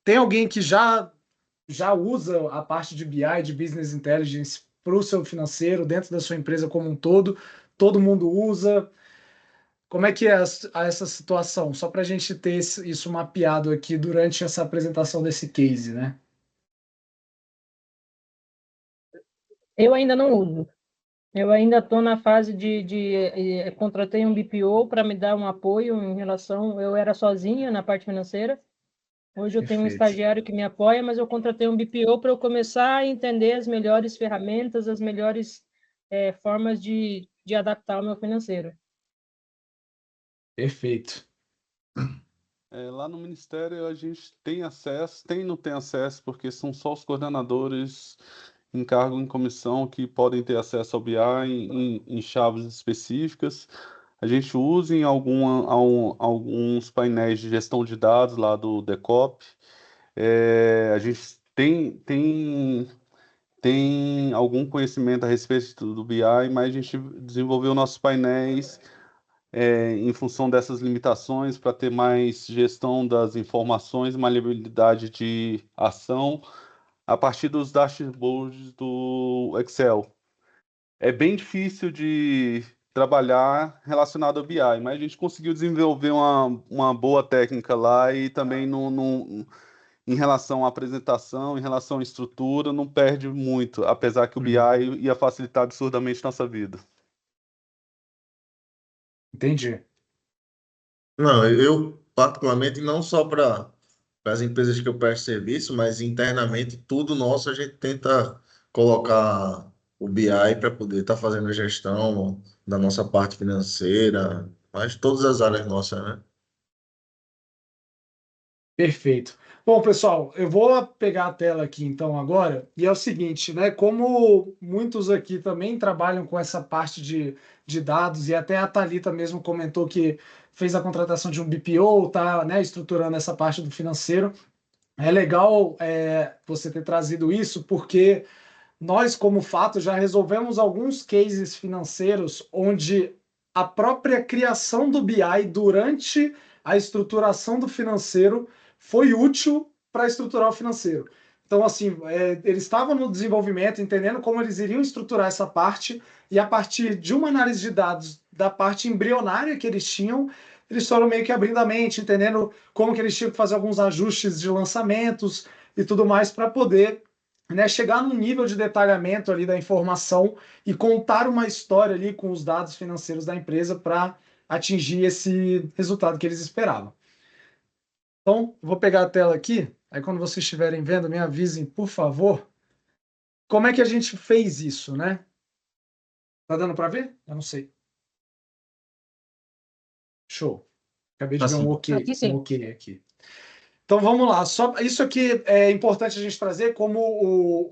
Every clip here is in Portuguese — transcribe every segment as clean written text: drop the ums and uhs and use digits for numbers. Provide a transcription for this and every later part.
Tem alguém que já usa a parte de BI, de Business Intelligence, para o seu financeiro, dentro da sua empresa como um todo? Todo mundo usa? Como é que é essa situação? Só para a gente ter isso mapeado aqui durante essa apresentação desse case, né? Eu ainda não uso. Eu ainda estou na fase contratei um BPO para me dar um apoio em relação. Eu era sozinha na parte financeira. Hoje eu tenho um Perfeito. estagiário que me apoia, mas eu contratei um BPO para eu começar a entender as melhores ferramentas, as melhores formas de adaptar o meu financeiro. Perfeito. Lá no Ministério a gente tem acesso, tem e não tem acesso, porque são só os coordenadores em cargo em comissão que podem ter acesso ao BI em chaves específicas. A gente usa em alguns painéis de gestão de dados lá do Decop. A gente tem algum conhecimento a respeito do BI, mas a gente desenvolveu nossos painéis em função dessas limitações, para ter mais gestão das informações, maleabilidade de ação, a partir dos dashboards do Excel. É bem difícil de trabalhar relacionado ao BI, mas a gente conseguiu desenvolver uma boa técnica lá e também em relação à apresentação, em relação à estrutura, não perde muito, apesar que o BI ia facilitar absurdamente nossa vida. Entendi. Não, eu particularmente não só para as empresas que eu presto serviço, mas internamente tudo nosso a gente tenta colocar o BI para poder estar fazendo a gestão da nossa parte financeira, mas todas as áreas nossas, né? Perfeito. Bom, pessoal, eu vou pegar a tela aqui então agora, e é o seguinte, né? Como muitos aqui também trabalham com essa parte de dados, e até a Thalita mesmo comentou que fez a contratação de um BPO, tá, né, estruturando essa parte do financeiro. É legal você ter trazido isso, porque nós, como fato, já resolvemos alguns cases financeiros onde a própria criação do BI durante a estruturação do financeiro foi útil para estruturar o financeiro. Então, assim, eles estavam no desenvolvimento, entendendo como eles iriam estruturar essa parte, e a partir de uma análise de dados da parte embrionária que eles tinham, eles foram meio que abrindo a mente, entendendo como que eles tinham que fazer alguns ajustes de lançamentos e tudo mais para poder, né, chegar num nível de detalhamento ali da informação e contar uma história ali com os dados financeiros da empresa para atingir esse resultado que eles esperavam. Então, vou pegar a tela aqui, aí quando vocês estiverem vendo, me avisem, por favor, como é que a gente fez isso, né? Tá dando para ver? Eu não sei. Show. Acabei de ver Assim, Aqui um sim. ok aqui. Então vamos lá. Só isso aqui é importante a gente trazer, como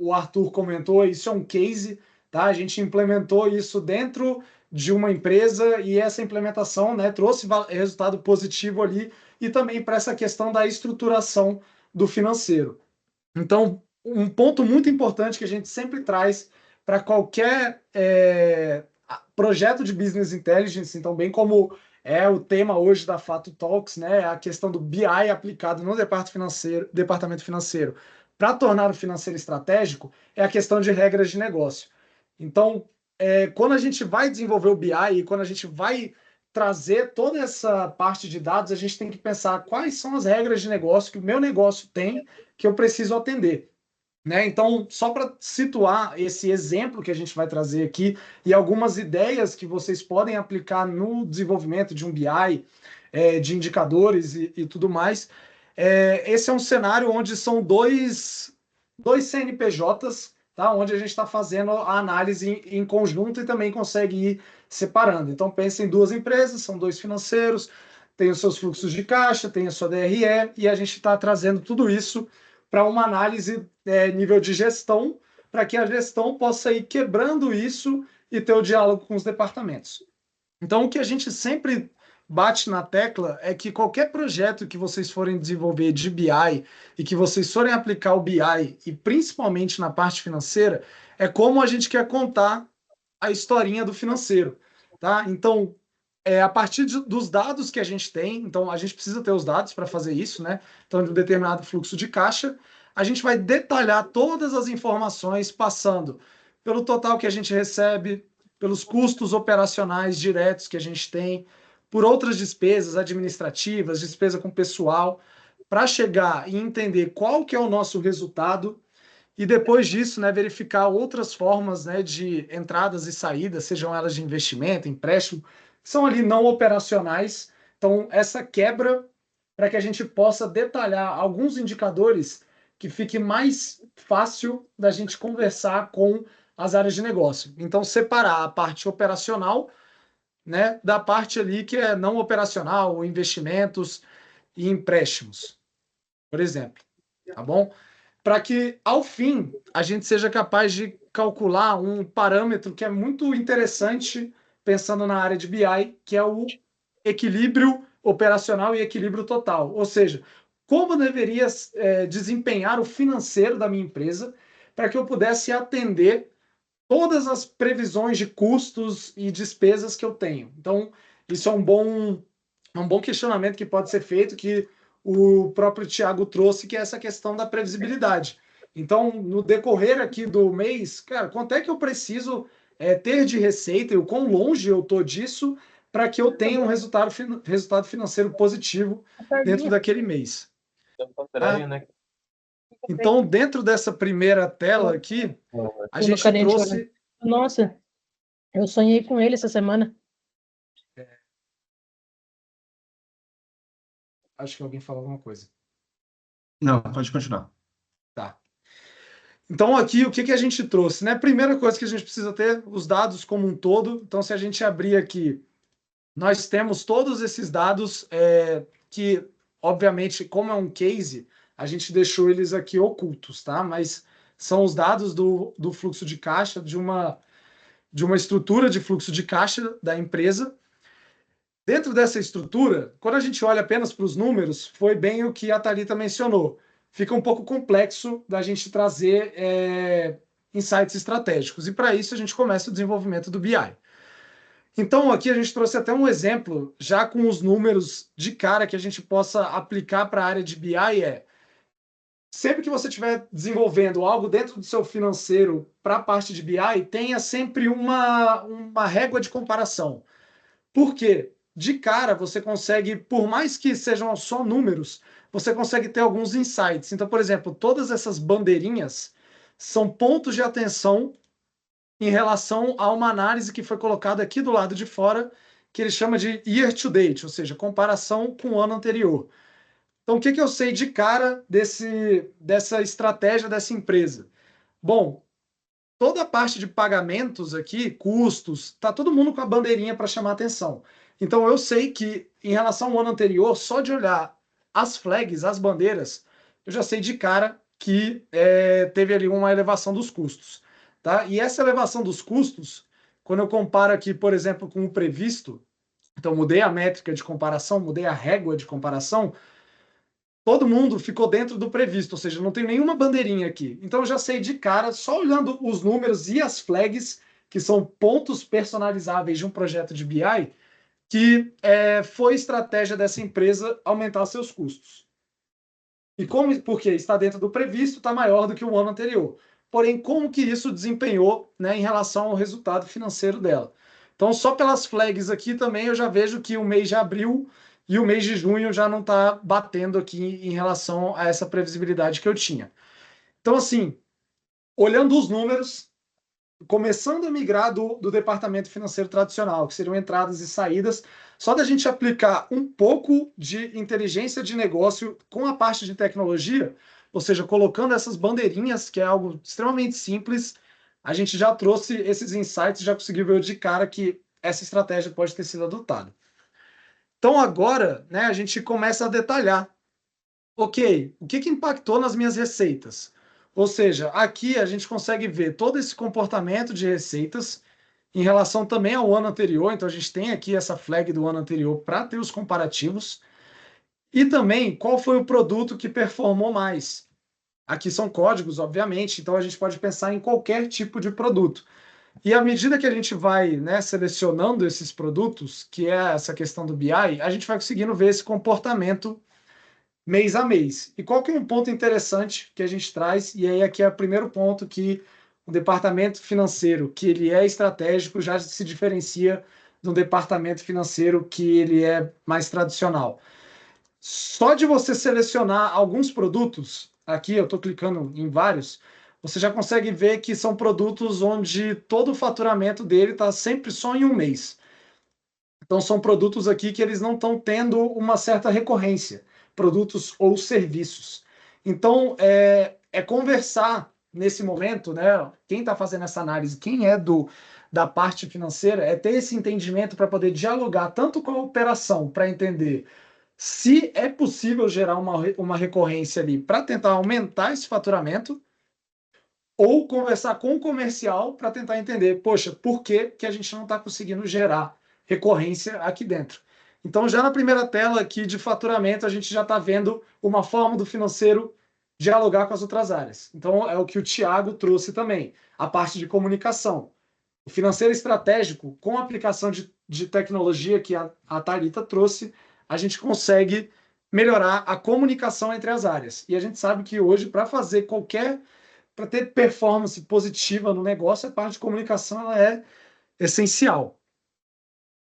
o Arthur comentou, isso é um case, tá? A gente implementou isso dentro de uma empresa e essa implementação, né, trouxe resultado positivo ali e também para essa questão da estruturação do financeiro. Então, um ponto muito importante que a gente sempre traz para qualquer projeto de business intelligence, então, bem como é o tema hoje da Fato Talks, né, a questão do BI aplicado no departamento financeiro para tornar o financeiro estratégico, é a questão de regras de negócio. Então, quando a gente vai desenvolver o BI e quando a gente vai trazer toda essa parte de dados, a gente tem que pensar quais são as regras de negócio que o meu negócio tem que eu preciso atender, né? Então, só para situar esse exemplo que a gente vai trazer aqui e algumas ideias que vocês podem aplicar no desenvolvimento de um BI, de indicadores e tudo mais, esse é um cenário onde são dois CNPJs, tá? Onde a gente está fazendo a análise em conjunto e também consegue ir separando. Então, pense em duas empresas, são dois financeiros, tem os seus fluxos de caixa, tem a sua DRE, e a gente está trazendo tudo isso para uma análise nível de gestão, para que a gestão possa ir quebrando isso e ter o diálogo com os departamentos. Então, o que a gente sempre bate na tecla é que qualquer projeto que vocês forem desenvolver de BI e que vocês forem aplicar o BI, e principalmente na parte financeira, é como a gente quer contar a historinha do financeiro, tá? Então, a partir dos dados que a gente tem, então a gente precisa ter os dados para fazer isso, né? Então, de um determinado fluxo de caixa, a gente vai detalhar todas as informações passando pelo total que a gente recebe, pelos custos operacionais diretos que a gente tem, por outras despesas administrativas, despesa com pessoal, para chegar e entender qual que é o nosso resultado e depois disso, né, verificar outras formas, né, de entradas e saídas, sejam elas de investimento, empréstimo, que são ali não operacionais. Então, essa quebra para que a gente possa detalhar alguns indicadores que fique mais fácil da gente conversar com as áreas de negócio. Então, separar a parte operacional, né, da parte ali que é não operacional, investimentos e empréstimos, por exemplo, tá bom? Para que, ao fim, a gente seja capaz de calcular um parâmetro que é muito interessante, pensando na área de BI, que é o equilíbrio operacional e equilíbrio total. Ou seja, como deveria desempenhar o financeiro da minha empresa para que eu pudesse atender todas as previsões de custos e despesas que eu tenho. Então, isso é um bom questionamento que pode ser feito, que o próprio Thiago trouxe, que é essa questão da previsibilidade. Então, no decorrer aqui do mês, cara, quanto é que eu preciso ter de receita e o quão longe eu estou disso para que eu tenha um resultado financeiro positivo dentro daquele mês. Tá? Então, dentro dessa primeira tela aqui, a gente trouxe... Nossa, eu sonhei com ele essa semana. Acho que alguém falou alguma coisa. Não, pode continuar. Tá. Então, aqui, o que a gente trouxe, né? Primeira coisa que a gente precisa ter, os dados como um todo. Então, se a gente abrir aqui, nós temos todos esses dados que, obviamente, como é um case, a gente deixou eles aqui ocultos, tá? Mas são os dados do fluxo de caixa de uma estrutura de fluxo de caixa da empresa. Dentro dessa estrutura, quando a gente olha apenas para os números, foi bem o que a Thalita mencionou. Fica um pouco complexo da gente trazer insights estratégicos. E para isso a gente começa o desenvolvimento do BI. Então aqui a gente trouxe até um exemplo, já com os números de cara que a gente possa aplicar para a área de BI sempre que você estiver desenvolvendo algo dentro do seu financeiro para a parte de BI, tenha sempre uma régua de comparação. Por quê? De cara, você consegue, por mais que sejam só números, você consegue ter alguns insights. Então, por exemplo, todas essas bandeirinhas são pontos de atenção em relação a uma análise que foi colocada aqui do lado de fora, que ele chama de year to date, ou seja, comparação com o ano anterior. Então, o que eu sei de cara dessa estratégia dessa empresa? Bom, toda a parte de pagamentos aqui, custos, tá todo mundo com a bandeirinha para chamar atenção. Então eu sei que em relação ao ano anterior, só de olhar as flags, as bandeiras, eu já sei de cara que teve ali uma elevação dos custos. Tá? E essa elevação dos custos, quando eu comparo aqui, por exemplo, com o previsto, então mudei a métrica de comparação, mudei a régua de comparação, todo mundo ficou dentro do previsto, ou seja, não tem nenhuma bandeirinha aqui. Então eu já sei de cara, só olhando os números e as flags, que são pontos personalizáveis de um projeto de BI, que foi estratégia dessa empresa aumentar seus custos. E porque está dentro do previsto, está maior do que o ano anterior. Porém, como que isso desempenhou, né, em relação ao resultado financeiro dela? Então, só pelas flags aqui também eu já vejo que o mês de abril e o mês de junho já não está batendo aqui em relação a essa previsibilidade que eu tinha. Então, assim, olhando os números, começando a migrar do departamento financeiro tradicional, que seriam entradas e saídas, só da gente aplicar um pouco de inteligência de negócio com a parte de tecnologia, ou seja, colocando essas bandeirinhas, que é algo extremamente simples, a gente já trouxe esses insights, já conseguiu ver de cara que essa estratégia pode ter sido adotada. Então agora, né, a gente começa a detalhar. Ok, o que impactou nas minhas receitas? Ou seja, aqui a gente consegue ver todo esse comportamento de receitas em relação também ao ano anterior. Então a gente tem aqui essa flag do ano anterior para ter os comparativos. E também qual foi o produto que performou mais. Aqui são códigos, obviamente, então a gente pode pensar em qualquer tipo de produto. E à medida que a gente vai, né, selecionando esses produtos, que é essa questão do BI, a gente vai conseguindo ver esse comportamento mês a mês. E qual que é um ponto interessante que a gente traz? E aí aqui é o primeiro ponto que o departamento financeiro, que ele é estratégico, já se diferencia do departamento financeiro que ele é mais tradicional. Só de você selecionar alguns produtos, aqui eu estou clicando em vários, você já consegue ver que são produtos onde todo o faturamento dele está sempre só em um mês. Então são produtos aqui que eles não estão tendo uma certa recorrência, produtos ou serviços. Então é conversar nesse momento, né? Quem está fazendo essa análise, quem é da parte financeira, é ter esse entendimento para poder dialogar tanto com a operação, para entender se é possível gerar uma recorrência ali para tentar aumentar esse faturamento, ou conversar com o comercial para tentar entender, poxa, por que a gente não está conseguindo gerar recorrência aqui dentro. Então, já na primeira tela aqui de faturamento, a gente já está vendo uma forma do financeiro dialogar com as outras áreas. Então, é o que o Thiago trouxe também, a parte de comunicação. O financeiro estratégico, com a aplicação de tecnologia que a Thalita trouxe, a gente consegue melhorar a comunicação entre as áreas. E a gente sabe que hoje, para ter performance positiva no negócio, a parte de comunicação ela é essencial.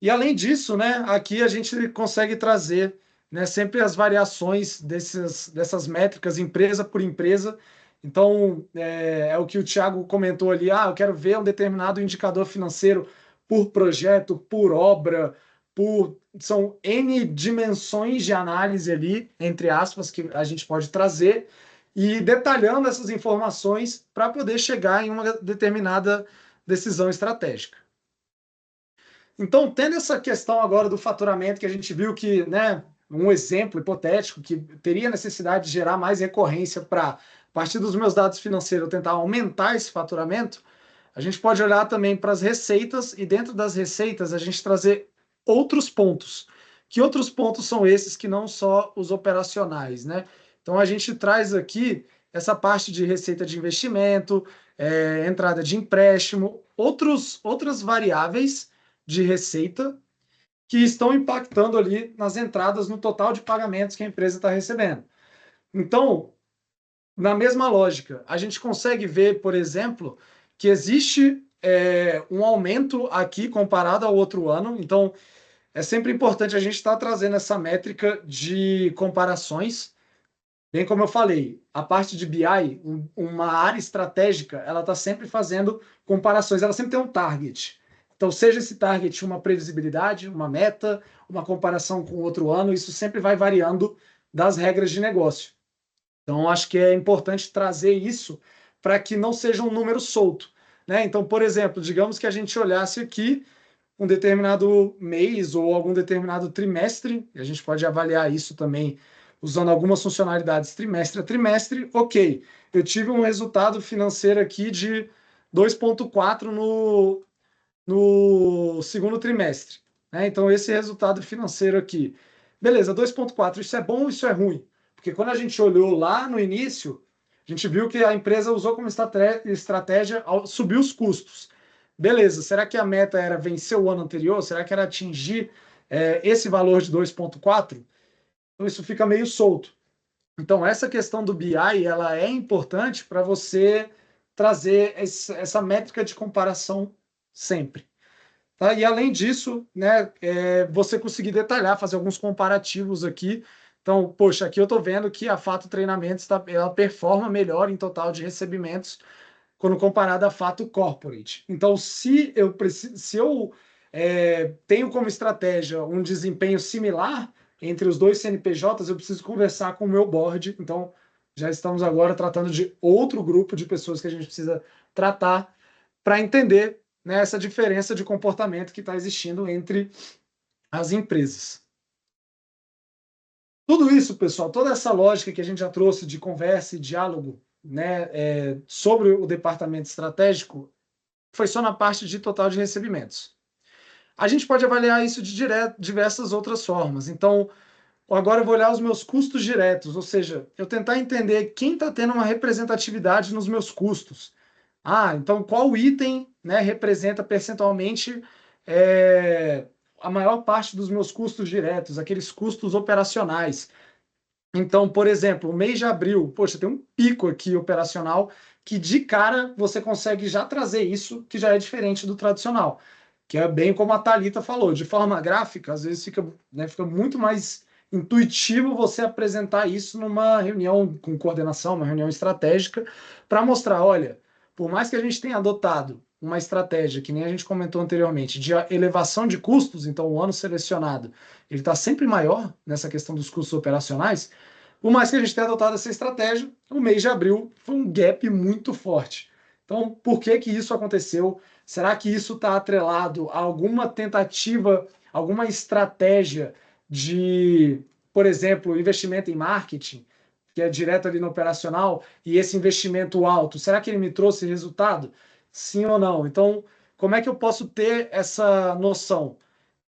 E além disso, né, aqui a gente consegue trazer, né, sempre as variações dessas métricas empresa por empresa. Então, é o que o Thiago comentou ali, eu quero ver um determinado indicador financeiro por projeto, por obra, são N dimensões de análise ali, entre aspas, que a gente pode trazer, e detalhando essas informações para poder chegar em uma determinada decisão estratégica. Então, tendo essa questão agora do faturamento, que a gente viu que, né, um exemplo hipotético, que teria necessidade de gerar mais recorrência para, a partir dos meus dados financeiros, eu tentar aumentar esse faturamento, a gente pode olhar também para as receitas e dentro das receitas a gente trazer outros pontos. Que outros pontos são esses que não só os operacionais, né? Então, a gente traz aqui essa parte de receita de investimento, entrada de empréstimo, outras variáveis de receita que estão impactando ali nas entradas no total de pagamentos que a empresa está recebendo. Então, na mesma lógica, a gente consegue ver, por exemplo, que existe um aumento aqui comparado ao outro ano. Então, é sempre importante a gente estar trazendo essa métrica de comparações. Bem como eu falei, a parte de BI, uma área estratégica, ela está sempre fazendo comparações, ela sempre tem um target. Então, seja esse target uma previsibilidade, uma meta, uma comparação com outro ano, isso sempre vai variando das regras de negócio. Então, acho que é importante trazer isso para que não seja um número solto, né? Então, por exemplo, digamos que a gente olhasse aqui um determinado mês ou algum determinado trimestre, e a gente pode avaliar isso também usando algumas funcionalidades trimestre a trimestre. Ok, eu tive um resultado financeiro aqui de 2,4 no segundo trimestre, né? Então, esse resultado financeiro aqui. Beleza, 2,4, isso é bom ou isso é ruim? Porque quando a gente olhou lá no início, a gente viu que a empresa usou como estratégia subir os custos. Beleza, será que a meta era vencer o ano anterior? Será que era atingir esse valor de 2,4? Então, isso fica meio solto. Então, essa questão do BI ela é importante para você trazer essa métrica de comparação sempre. Tá? E além disso, né, você conseguir detalhar, fazer alguns comparativos aqui. Então, poxa, aqui eu estou vendo que a Fato Treinamentos ela performa melhor em total de recebimentos quando comparada a Fato Corporate. Então, se eu tenho como estratégia um desempenho similar entre os dois CNPJs, eu preciso conversar com o meu board. Então, já estamos agora tratando de outro grupo de pessoas que a gente precisa tratar para entender, né, essa diferença de comportamento que está existindo entre as empresas. Tudo isso, pessoal, toda essa lógica que a gente já trouxe de conversa e diálogo, né, sobre o departamento estratégico, foi só na parte de total de recebimentos. A gente pode avaliar isso de diversas outras formas. Então, agora eu vou olhar os meus custos diretos, ou seja, eu tentar entender quem está tendo uma representatividade nos meus custos. Então qual item, né, representa percentualmente a maior parte dos meus custos diretos, aqueles custos operacionais. Então, por exemplo, o mês de abril, poxa, tem um pico aqui operacional que de cara você consegue já trazer isso, que já é diferente do tradicional, que é bem como a Thalita falou, de forma gráfica, às vezes fica, né, fica muito mais intuitivo você apresentar isso numa reunião com coordenação, uma reunião estratégica, para mostrar, olha, por mais que a gente tenha adotado uma estratégia, que nem a gente comentou anteriormente, de elevação de custos, então o ano selecionado, ele está sempre maior nessa questão dos custos operacionais, por mais que a gente tenha adotado essa estratégia, o mês de abril foi um gap muito forte. Então, por que que isso aconteceu? Será que isso está atrelado a alguma tentativa, alguma estratégia de, por exemplo, investimento em marketing, que é direto ali no operacional, e esse investimento alto, será que ele me trouxe resultado? Sim ou não? Então, como é que eu posso ter essa noção?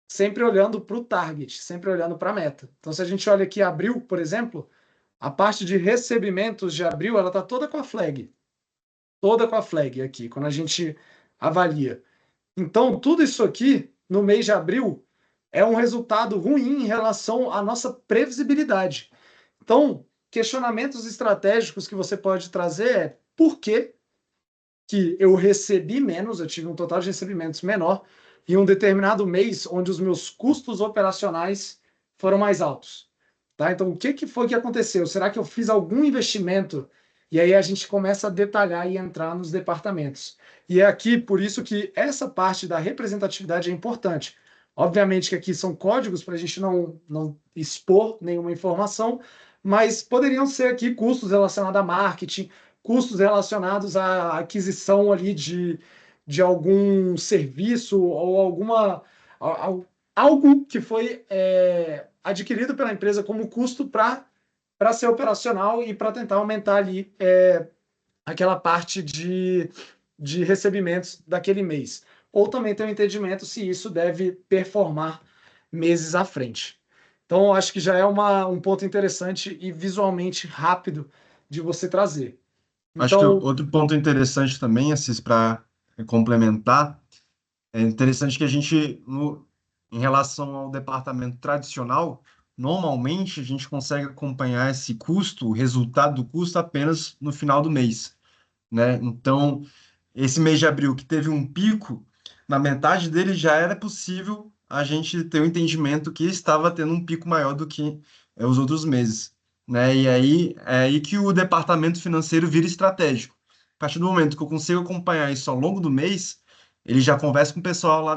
Sempre olhando para o target, sempre olhando para a meta. Então, se a gente olha aqui abril, por exemplo, a parte de recebimentos de abril, ela está toda com a flag aqui, quando a gente avalia. Então, tudo isso aqui, no mês de abril, é um resultado ruim em relação à nossa previsibilidade. Então, questionamentos estratégicos que você pode trazer é por que eu recebi menos, eu tive um total de recebimentos menor, em um determinado mês onde os meus custos operacionais foram mais altos. Tá? Então, o que foi que aconteceu? Será que eu fiz algum investimento? E aí a gente começa a detalhar e entrar nos departamentos. E é aqui, por isso que essa parte da representatividade é importante. Obviamente que aqui são códigos para a gente não expor nenhuma informação, mas poderiam ser aqui custos relacionados a marketing, custos relacionados à aquisição ali de algum serviço ou algo que foi adquirido pela empresa como custo para ser operacional e para tentar aumentar ali aquela parte de recebimentos daquele mês. Ou também ter um entendimento se isso deve performar meses à frente. Então, eu acho que já é um ponto interessante e visualmente rápido de você trazer. Acho que Então, outro ponto interessante também, Assis, para complementar, é interessante que a gente, em relação ao departamento tradicional, normalmente a gente consegue acompanhar esse custo, o resultado do custo, apenas no final do mês, né? Então, esse mês de abril que teve um pico, na metade dele já era possível a gente ter o entendimento que estava tendo um pico maior do que os outros meses, né? E aí é aí que o departamento financeiro vira estratégico. A partir do momento que eu consigo acompanhar isso ao longo do mês, ele já conversa com o pessoal lá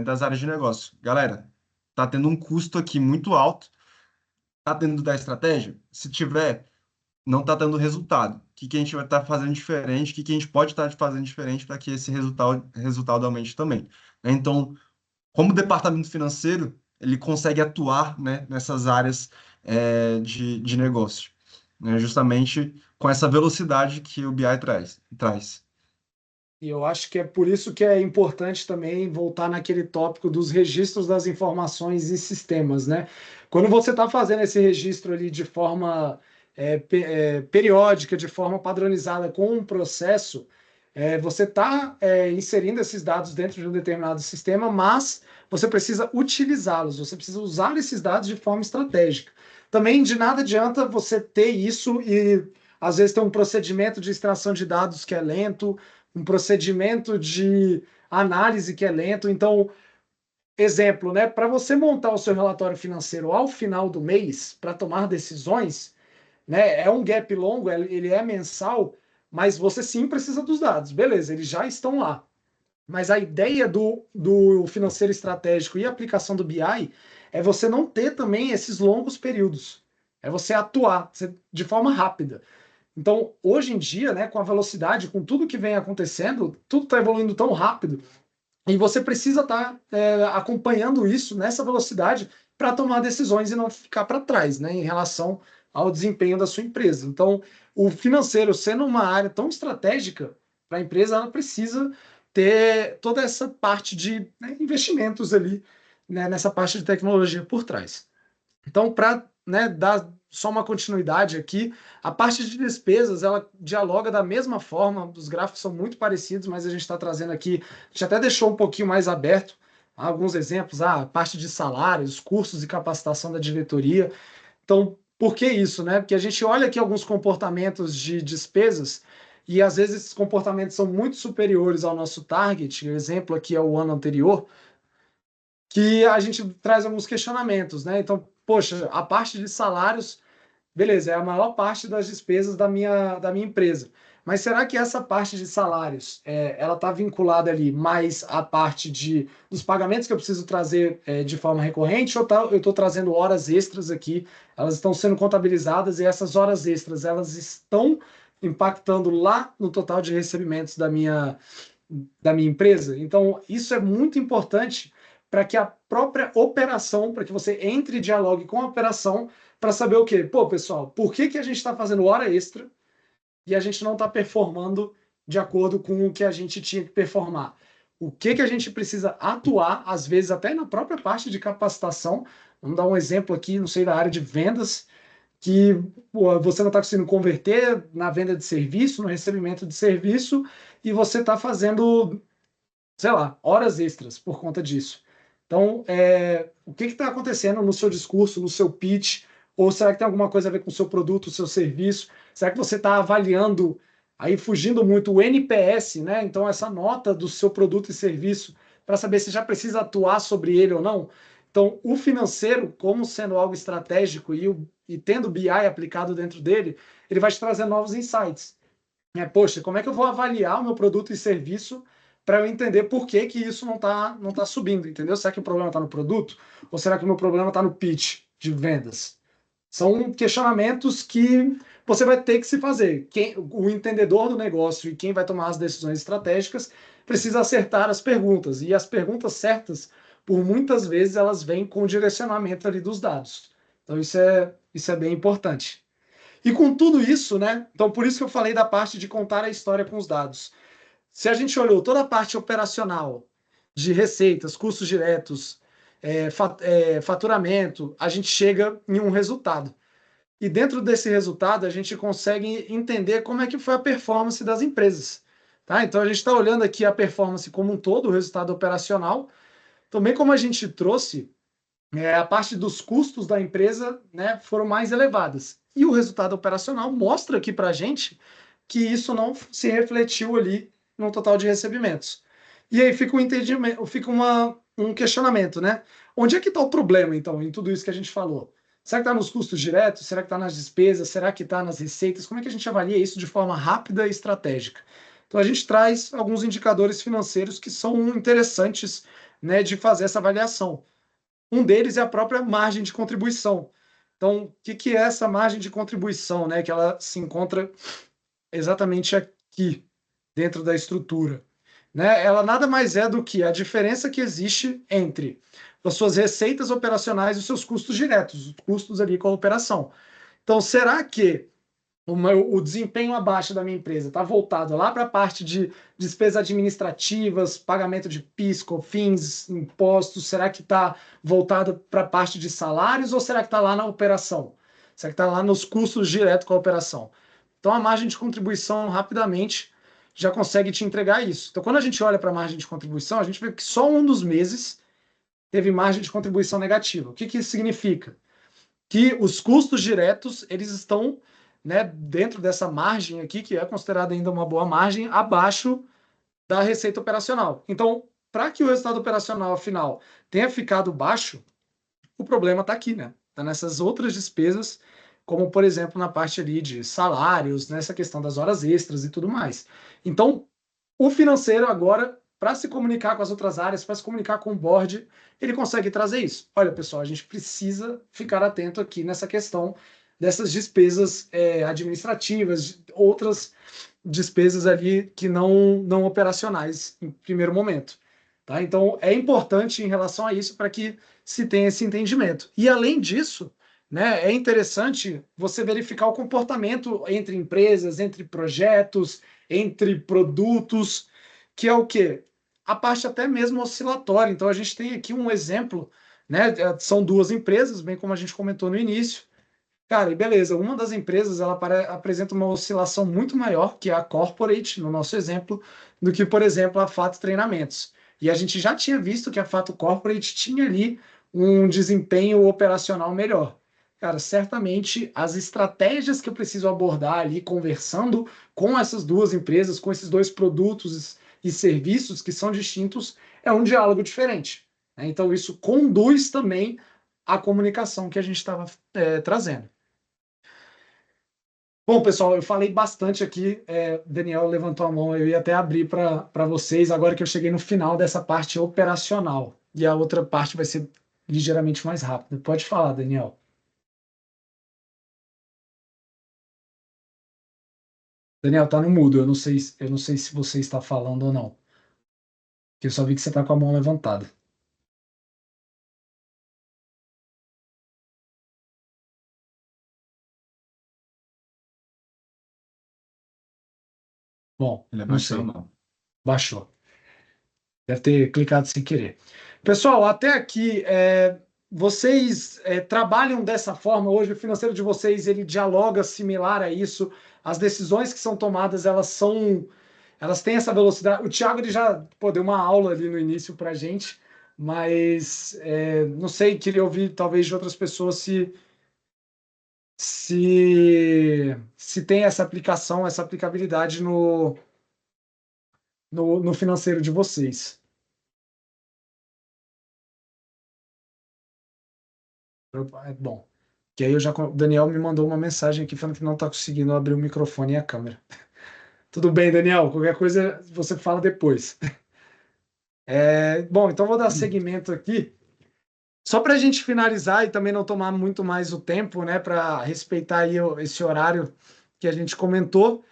das áreas de negócio. Galera, tá tendo um custo aqui muito alto, tá tendo da estratégia? Se tiver, não está dando resultado. O que que a gente vai estar fazendo diferente? O que que a gente pode estar fazendo diferente para que esse resultado aumente também? Né? Então, como departamento financeiro, ele consegue atuar, né, nessas áreas de negócio, né? Justamente com essa velocidade que o BI traz. e eu acho que é por isso que é importante também voltar naquele tópico dos registros das informações e sistemas, né? Quando você está fazendo esse registro ali de forma periódica, de forma padronizada com um processo, você está inserindo esses dados dentro de um determinado sistema, mas você precisa utilizá-los, você precisa usar esses dados de forma estratégica. Também de nada adianta você ter isso e às vezes ter um procedimento de extração de dados que é lento, um procedimento de análise que é lento. Então, exemplo, né? Para você montar o seu relatório financeiro ao final do mês, para tomar decisões, né? É um gap longo, ele é mensal, mas você sim precisa dos dados. Beleza, eles já estão lá. Mas a ideia do financeiro estratégico e aplicação do BI é você não ter também esses longos períodos. É você atuar de forma rápida. Então, hoje em dia, né, com a velocidade, com tudo que vem acontecendo, tudo está evoluindo tão rápido, e você precisa estar acompanhando isso nessa velocidade para tomar decisões e não ficar para trás, né, em relação ao desempenho da sua empresa. Então, o financeiro, sendo uma área tão estratégica para a empresa, ela precisa ter toda essa parte de, né, investimentos ali, né, nessa parte de tecnologia por trás. Então, para, né, dar só uma continuidade aqui, a parte de despesas, ela dialoga da mesma forma, os gráficos são muito parecidos, mas a gente está trazendo aqui, a gente até deixou um pouquinho mais aberto, alguns exemplos, a parte de salários, cursos e capacitação da diretoria. Então, por que isso, né? Porque a gente olha aqui alguns comportamentos de despesas e às vezes esses comportamentos são muito superiores ao nosso target, o exemplo aqui é o ano anterior, que a gente traz alguns questionamentos, né? Então, poxa, a parte de salários, beleza, é a maior parte das despesas da minha empresa. Mas será que essa parte de salários, ela está vinculada ali mais à parte dos pagamentos que eu preciso trazer de forma recorrente, ou eu estou trazendo horas extras aqui, elas estão sendo contabilizadas e essas horas extras, elas estão impactando lá no total de recebimentos da minha empresa? Então, isso é muito importante para que a própria operação, para que você entre e dialogue com a operação, para saber o quê? Pô, pessoal, por que a gente está fazendo hora extra e a gente não está performando de acordo com o que a gente tinha que performar? O que a gente precisa atuar, às vezes até na própria parte de capacitação. Vamos dar um exemplo aqui, não sei, da área de vendas, que você não está conseguindo converter na venda de serviço, no recebimento de serviço, e você está fazendo, sei lá, horas extras por conta disso. Então, o que está acontecendo no seu discurso, no seu pitch? Ou será que tem alguma coisa a ver com o seu produto, o seu serviço? Será que você está avaliando, aí fugindo muito, o NPS, né? Então, essa nota do seu produto e serviço, para saber se já precisa atuar sobre ele ou não? Então, o financeiro, como sendo algo estratégico e tendo BI aplicado dentro dele, ele vai te trazer novos insights. Poxa, como é que eu vou avaliar o meu produto e serviço para eu entender por que isso não tá subindo, entendeu? Será que o problema está no produto? Ou será que o meu problema está no pitch de vendas? São questionamentos que você vai ter que se fazer. O entendedor do negócio e quem vai tomar as decisões estratégicas precisa acertar as perguntas. E as perguntas certas, por muitas vezes, elas vêm com o direcionamento ali dos dados. Então, isso é bem importante. E com tudo isso, né? Então, por isso que eu falei da parte de contar a história com os dados. Se a gente olhou toda a parte operacional de receitas, custos diretos, faturamento, a gente chega em um resultado. E dentro desse resultado, a gente consegue entender como é que foi a performance das empresas. Tá? Então, a gente está olhando aqui a performance como um todo, o resultado operacional. Também como a gente trouxe, a parte dos custos da empresa, né, foram mais elevadas. E o resultado operacional mostra aqui para a gente que isso não se refletiu ali no total de recebimentos. E aí fica um entendimento, fica um questionamento, né? Onde é que está o problema, então, em tudo isso que a gente falou? Será que está nos custos diretos? Será que está nas despesas? Será que está nas receitas? Como é que a gente avalia isso de forma rápida e estratégica? Então, a gente traz alguns indicadores financeiros que são interessantes, né, de fazer essa avaliação. Um deles é a própria margem de contribuição. Então, o que é essa margem de contribuição, né? Que ela se encontra exatamente aqui, dentro da estrutura. Né? Ela nada mais é do que a diferença que existe entre as suas receitas operacionais e os seus custos diretos, os custos ali com a operação. Então, será que o desempenho abaixo da minha empresa está voltado lá para a parte de despesas administrativas, pagamento de PIS, COFINS, impostos? Será que está voltado para a parte de salários ou será que está lá na operação? Será que está lá nos custos diretos com a operação? Então, a margem de contribuição, rapidamente, já consegue te entregar isso. Então, quando a gente olha para a margem de contribuição, a gente vê que só um dos meses teve margem de contribuição negativa. O que isso significa? Que os custos diretos, eles estão, né, dentro dessa margem aqui, que é considerada ainda uma boa margem, abaixo da receita operacional. Então, para que o resultado operacional final tenha ficado baixo, o problema está aqui, né? Está nessas outras despesas, como, por exemplo, na parte ali de salários, nessa questão das horas extras e tudo mais. Então, o financeiro agora, para se comunicar com as outras áreas, para se comunicar com o board, ele consegue trazer isso. Olha, pessoal, a gente precisa ficar atento aqui nessa questão dessas despesas administrativas, outras despesas ali que não operacionais em primeiro momento. Tá? Então, é importante em relação a isso para que se tenha esse entendimento. E, além disso, né, é interessante você verificar o comportamento entre empresas, entre projetos, entre produtos, que é o quê? A parte até mesmo oscilatória. Então, a gente tem aqui um exemplo, né? São duas empresas, bem como a gente comentou no início. Cara, e beleza, uma das empresas ela apresenta uma oscilação muito maior, que é a Corporate, no nosso exemplo, do que, por exemplo, a Fato Treinamentos. E a gente já tinha visto que a Fato Corporate tinha ali um desempenho operacional melhor. Cara, certamente as estratégias que eu preciso abordar ali, conversando com essas duas empresas, com esses dois produtos e serviços que são distintos, é um diálogo diferente, né? Então, isso conduz também à comunicação que a gente estava trazendo. Bom, pessoal, eu falei bastante aqui. Daniel levantou a mão, eu ia até abrir para vocês, agora que eu cheguei no final dessa parte operacional. E a outra parte vai ser ligeiramente mais rápida. Pode falar, Daniel. Daniel, tá no mudo. Eu não sei se você está falando ou não. Porque eu só vi que você está com a mão levantada. Bom, Ele não abaixou a sei. mão. Baixou. Deve ter clicado sem querer. Pessoal, até aqui, vocês trabalham dessa forma hoje? O financeiro de vocês ele dialoga similar a isso? As decisões que são tomadas elas têm essa velocidade? O Thiago ele já deu uma aula ali no início para a gente, mas não sei, queria ouvir talvez de outras pessoas se tem essa aplicação, essa aplicabilidade no financeiro de vocês. Bom, que aí o Daniel me mandou uma mensagem aqui falando que não está conseguindo abrir o microfone e a câmera. Tudo bem, Daniel, qualquer coisa você fala depois. Bom, então vou dar seguimento aqui. Só para a gente finalizar e também não tomar muito mais o tempo, né, para respeitar aí esse horário que a gente comentou,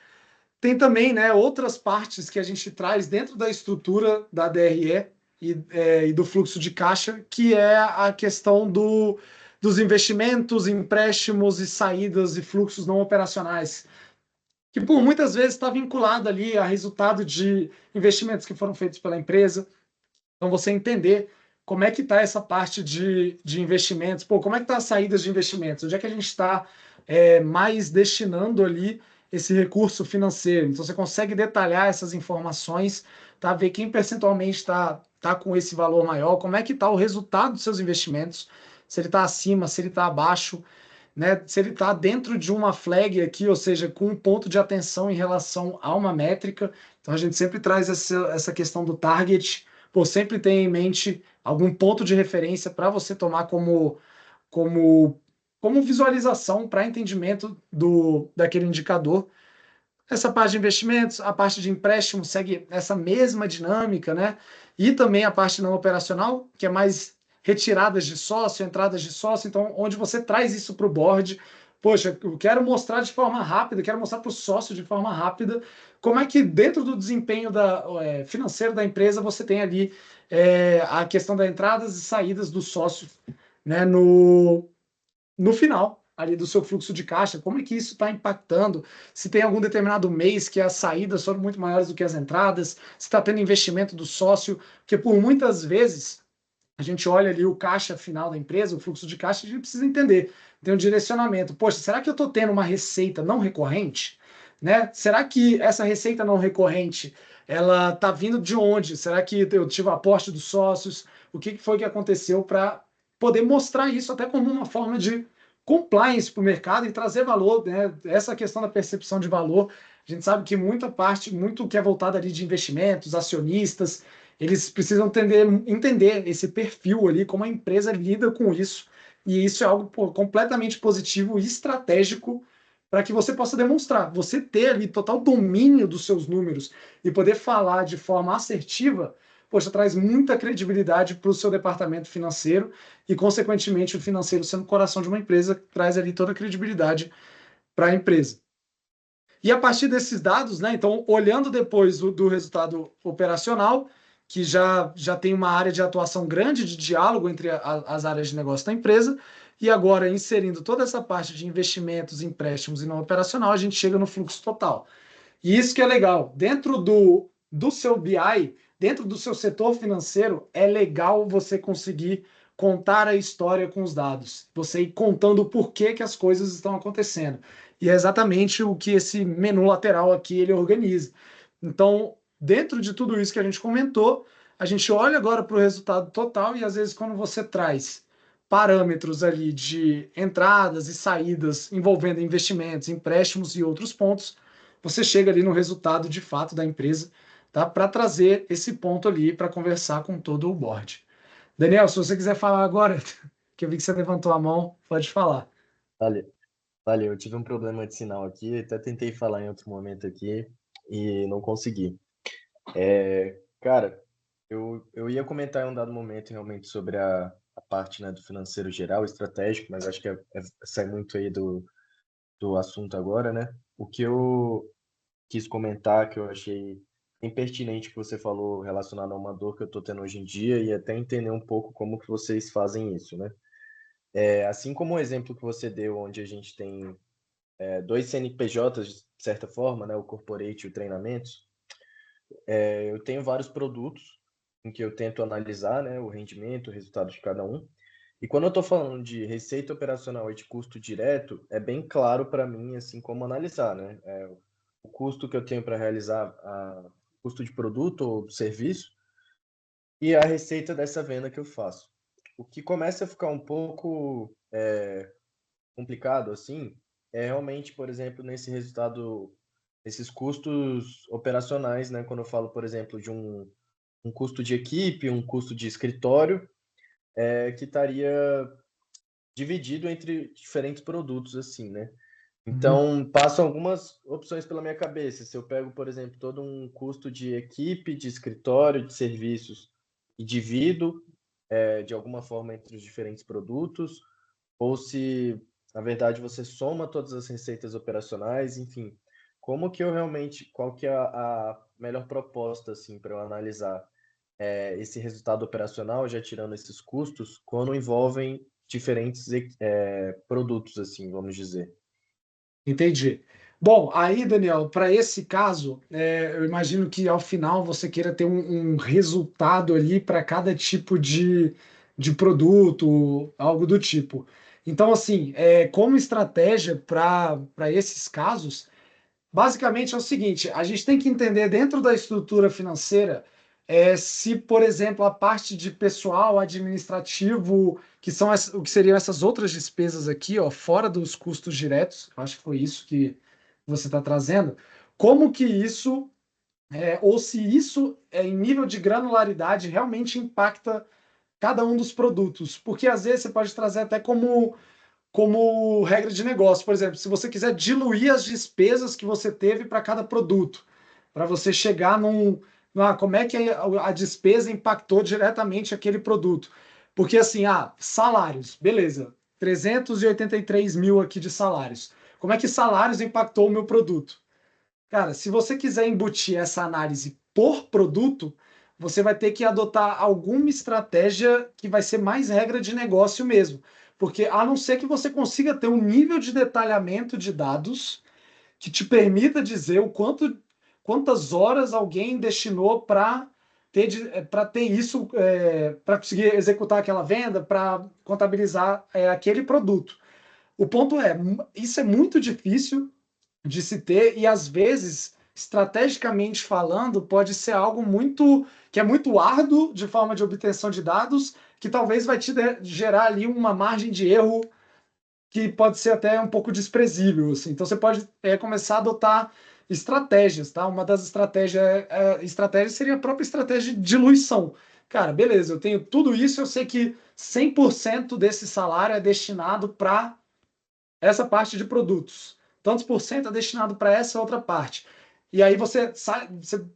tem também, né, outras partes que a gente traz dentro da estrutura da DRE e do fluxo de caixa, que é a questão dos investimentos, empréstimos e saídas e fluxos não operacionais, que por muitas vezes está vinculado ali a resultado de investimentos que foram feitos pela empresa. Então, você entender como é que está essa parte de investimentos, como é que está as saídas de investimentos, onde é que a gente está mais destinando ali esse recurso financeiro. Então, você consegue detalhar essas informações, tá? Ver quem percentualmente tá com esse valor maior, como é que está o resultado dos seus investimentos, se ele está acima, se ele está abaixo, né? Se ele está dentro de uma flag aqui, ou seja, com um ponto de atenção em relação a uma métrica. Então, a gente sempre traz essa questão do target, sempre tem em mente algum ponto de referência para você tomar como, como visualização para entendimento daquele indicador. Essa parte de investimentos, a parte de empréstimo segue essa mesma dinâmica, né? E também a parte não operacional, que é mais retiradas de sócio, entradas de sócio, então onde você traz isso para o board. Poxa, eu quero mostrar de forma rápida, quero mostrar para o sócio de forma rápida como é que dentro do desempenho financeiro da empresa você tem ali a questão das entradas e saídas do sócio, né, no final ali do seu fluxo de caixa, como é que isso está impactando, se tem algum determinado mês que as saídas foram muito maiores do que as entradas, se está tendo investimento do sócio, porque por muitas vezes a gente olha ali o caixa final da empresa, o fluxo de caixa, a gente precisa entender, tem um direcionamento. Poxa, será que eu estou tendo uma receita não recorrente? Né? Será que essa receita não recorrente, ela está vindo de onde? Será que eu tive aporte dos sócios? O que foi que aconteceu para poder mostrar isso até como uma forma de compliance para o mercado e trazer valor, né? Essa questão da percepção de valor, a gente sabe que muito que é voltado ali de investimentos, acionistas, eles precisam entender esse perfil ali, como a empresa lida com isso, e isso é algo completamente positivo e estratégico para que você possa demonstrar, você ter ali total domínio dos seus números e poder falar de forma assertiva, poxa, traz muita credibilidade para o seu departamento financeiro e, consequentemente, o financeiro sendo o coração de uma empresa, traz ali toda a credibilidade para a empresa. E a partir desses dados, né, então, olhando depois do resultado operacional, que já tem uma área de atuação grande de diálogo entre as áreas de negócio da empresa, e agora inserindo toda essa parte de investimentos, empréstimos e não operacional, a gente chega no fluxo total. E isso que é legal, dentro do seu BI, dentro do seu setor financeiro, é legal você conseguir contar a história com os dados, você ir contando o porquê que as coisas estão acontecendo. E é exatamente o que esse menu lateral aqui ele organiza. Então, dentro de tudo isso que a gente comentou, a gente olha agora para o resultado total e às vezes quando você traz parâmetros ali de entradas e saídas envolvendo investimentos, empréstimos e outros pontos, você chega ali no resultado de fato da empresa, tá? Para trazer esse ponto ali para conversar com todo o board. Daniel, se você quiser falar agora, que eu vi que você levantou a mão, pode falar. Valeu, eu tive um problema de sinal aqui, até tentei falar em outro momento aqui e não consegui. Cara, eu ia comentar em um dado momento realmente sobre a parte, né, do financeiro geral, estratégico, mas acho que sai muito aí do assunto agora, né? O que eu quis comentar, que eu achei bem pertinente que você falou relacionado a uma dor que eu estou tendo hoje em dia e até entender um pouco como que vocês fazem isso, né? Assim como o exemplo que você deu, onde a gente tem dois CNPJs, de certa forma, né, o corporate e o treinamentos, eu tenho vários produtos em que eu tento analisar, né, o rendimento, o resultado de cada um. E quando eu estou falando de receita operacional e de custo direto, é bem claro para mim assim como analisar, né? O custo que eu tenho para realizar custo de produto ou serviço e a receita dessa venda que eu faço. O que começa a ficar um pouco complicado assim é realmente, por exemplo, nesse resultado, esses custos operacionais, né? Quando eu falo, por exemplo, de um custo de equipe, um custo de escritório, que estaria dividido entre diferentes produtos, assim, né? Então, passam algumas opções pela minha cabeça. Se eu pego, por exemplo, todo um custo de equipe, de escritório, de serviços e divido de alguma forma entre os diferentes produtos, ou se, na verdade, você soma todas as receitas operacionais, enfim. Como que eu realmente, qual que é a melhor proposta, assim, para eu analisar esse resultado operacional, já tirando esses custos, quando envolvem diferentes produtos, assim, vamos dizer. Entendi. Bom, aí, Daniel, para esse caso, eu imagino que ao final você queira ter um resultado ali para cada tipo de produto, algo do tipo. Então, assim, como estratégia para esses casos, basicamente é o seguinte: a gente tem que entender dentro da estrutura financeira se, por exemplo, a parte de pessoal administrativo, que são o que seriam essas outras despesas aqui, ó, fora dos custos diretos, eu acho que foi isso que você está trazendo, como que isso, ou se isso, em nível de granularidade, realmente impacta cada um dos produtos. Porque às vezes você pode trazer até como regra de negócio. Por exemplo, se você quiser diluir as despesas que você teve para cada produto, para você chegar como é que a despesa impactou diretamente aquele produto. Porque assim, salários, beleza, 383 mil aqui de salários. Como é que salários impactou o meu produto? Cara, se você quiser embutir essa análise por produto, você vai ter que adotar alguma estratégia que vai ser mais regra de negócio mesmo. Porque a não ser que você consiga ter um nível de detalhamento de dados que te permita dizer quantas horas alguém destinou para ter isso, para conseguir executar aquela venda, para contabilizar aquele produto. O ponto isso é muito difícil de se ter e às vezes, estrategicamente falando, pode ser algo que é muito árduo de forma de obtenção de dados, que talvez vai te gerar ali uma margem de erro que pode ser até um pouco desprezível, assim. Então você pode começar a adotar estratégias, tá? Uma das estratégias seria a própria estratégia de diluição. Cara, beleza, eu tenho tudo isso, eu sei que 100% desse salário é destinado para essa parte de produtos. Tantos por cento é destinado para essa outra parte. E aí você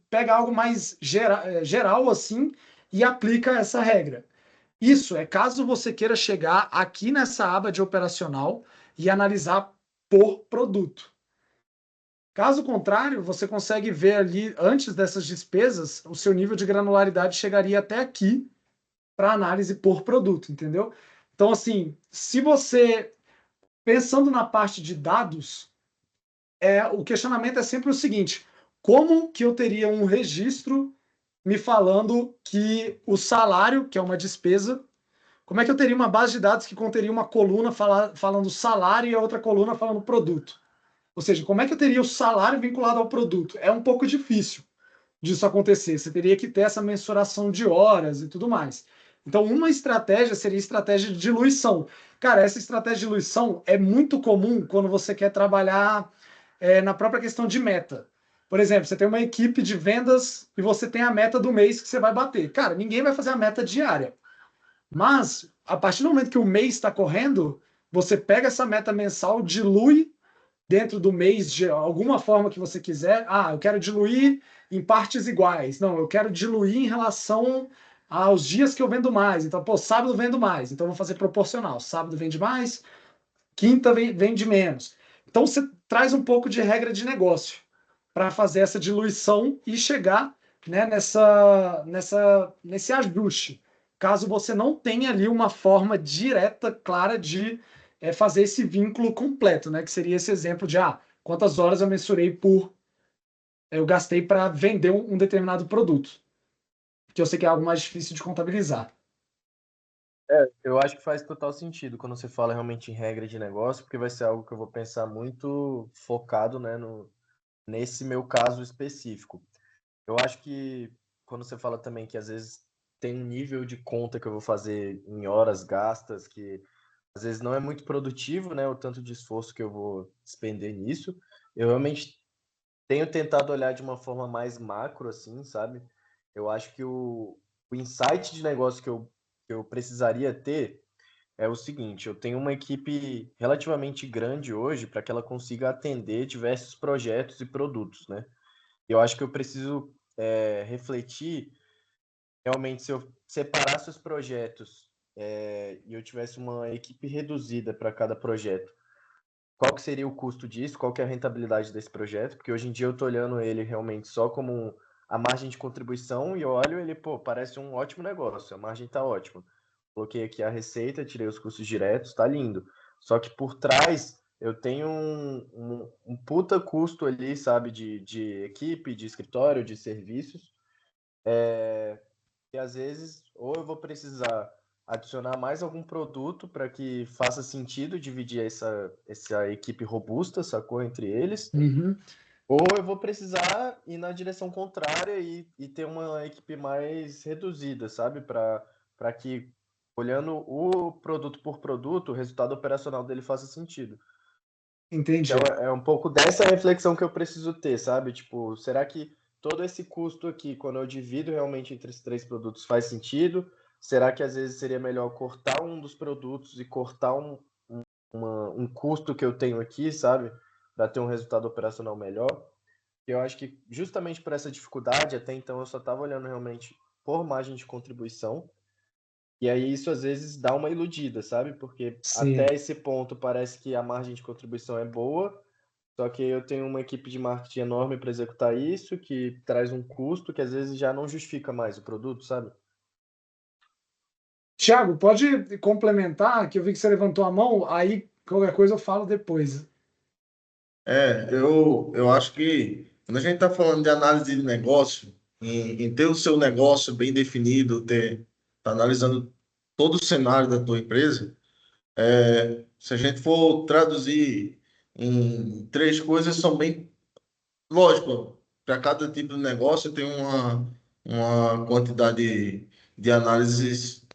pega algo mais geral assim e aplica essa regra. Isso é caso você queira chegar aqui nessa aba de operacional e analisar por produto. Caso contrário, você consegue ver ali, antes dessas despesas, o seu nível de granularidade chegaria até aqui para análise por produto, entendeu? Então, assim, se você, pensando na parte de dados, o questionamento é sempre o seguinte: como que eu teria um registro me falando que o salário, que é uma despesa, como é que eu teria uma base de dados que conteria uma coluna falando salário e a outra coluna falando produto? Ou seja, como é que eu teria o salário vinculado ao produto? É um pouco difícil disso acontecer. Você teria que ter essa mensuração de horas e tudo mais. Então, uma estratégia seria a estratégia de diluição. Cara, essa estratégia de diluição é muito comum quando você quer trabalhar na própria questão de meta. Por exemplo, você tem uma equipe de vendas e você tem a meta do mês que você vai bater. Cara, ninguém vai fazer a meta diária. Mas, a partir do momento que o mês está correndo, você pega essa meta mensal, dilui dentro do mês de alguma forma que você quiser. Ah, eu quero diluir em partes iguais. Não, eu quero diluir em relação aos dias que eu vendo mais. Então, pô, sábado eu vendo mais, então eu vou fazer proporcional. Sábado vende mais, quinta vende menos. Então, você traz um pouco de regra de negócio para fazer essa diluição e chegar, né, nesse ajuste. Caso você não tenha ali uma forma direta, clara de fazer esse vínculo completo, né? Que seria esse exemplo de quantas horas eu mensurei eu gastei para vender um determinado produto. Que eu sei que é algo mais difícil de contabilizar. Eu acho que faz total sentido quando você fala realmente em regra de negócio, porque vai ser algo que eu vou pensar muito focado, né, nesse meu caso específico. Eu acho que quando você fala também que às vezes tem um nível de conta que eu vou fazer em horas gastas que às vezes não é muito produtivo, né, o tanto de esforço que eu vou despender nisso, eu realmente tenho tentado olhar de uma forma mais macro, assim, sabe? Eu acho que o insight de negócio que eu precisaria ter é o seguinte: eu tenho uma equipe relativamente grande hoje para que ela consiga atender diversos projetos e produtos, né? Eu acho que eu preciso refletir realmente se eu separasse os projetos e eu tivesse uma equipe reduzida para cada projeto. Qual que seria o custo disso? Qual que é a rentabilidade desse projeto? Porque hoje em dia eu estou olhando ele realmente só como a margem de contribuição e eu olho ele, pô, parece um ótimo negócio, a margem está ótima. Coloquei aqui a receita, tirei os custos diretos, tá lindo. Só que por trás eu tenho um puta custo ali, sabe, de equipe, de escritório, de serviços, e às vezes ou eu vou precisar adicionar mais algum produto para que faça sentido dividir essa equipe robusta, sacou, entre eles, Uhum. ou eu vou precisar ir na direção contrária e ter uma equipe mais reduzida, sabe, para que, olhando o produto por produto, o resultado operacional dele faça sentido. Entendi. Então é um pouco dessa reflexão que eu preciso ter, sabe? Tipo, será que todo esse custo aqui, quando eu divido realmente entre esses 3 produtos, faz sentido? Será que às vezes seria melhor cortar um dos produtos e cortar um custo que eu tenho aqui, sabe? Para ter um resultado operacional melhor? Eu acho que justamente por essa dificuldade, até então eu só estava olhando realmente por margem de contribuição. E aí isso às vezes dá uma iludida, sabe? Porque Sim. até esse ponto parece que a margem de contribuição é boa, só que eu tenho uma equipe de marketing enorme para executar isso, que traz um custo que às vezes já não justifica mais o produto, sabe? Tiago, pode complementar, que eu vi que você levantou a mão, aí qualquer coisa eu falo depois. Eu acho que quando a gente está falando de análise de negócio, em ter o seu negócio bem definido, tá analisando todo o cenário da tua empresa, se a gente for traduzir em 3 coisas, são bem lógico, para cada tipo de negócio tem uma quantidade de análises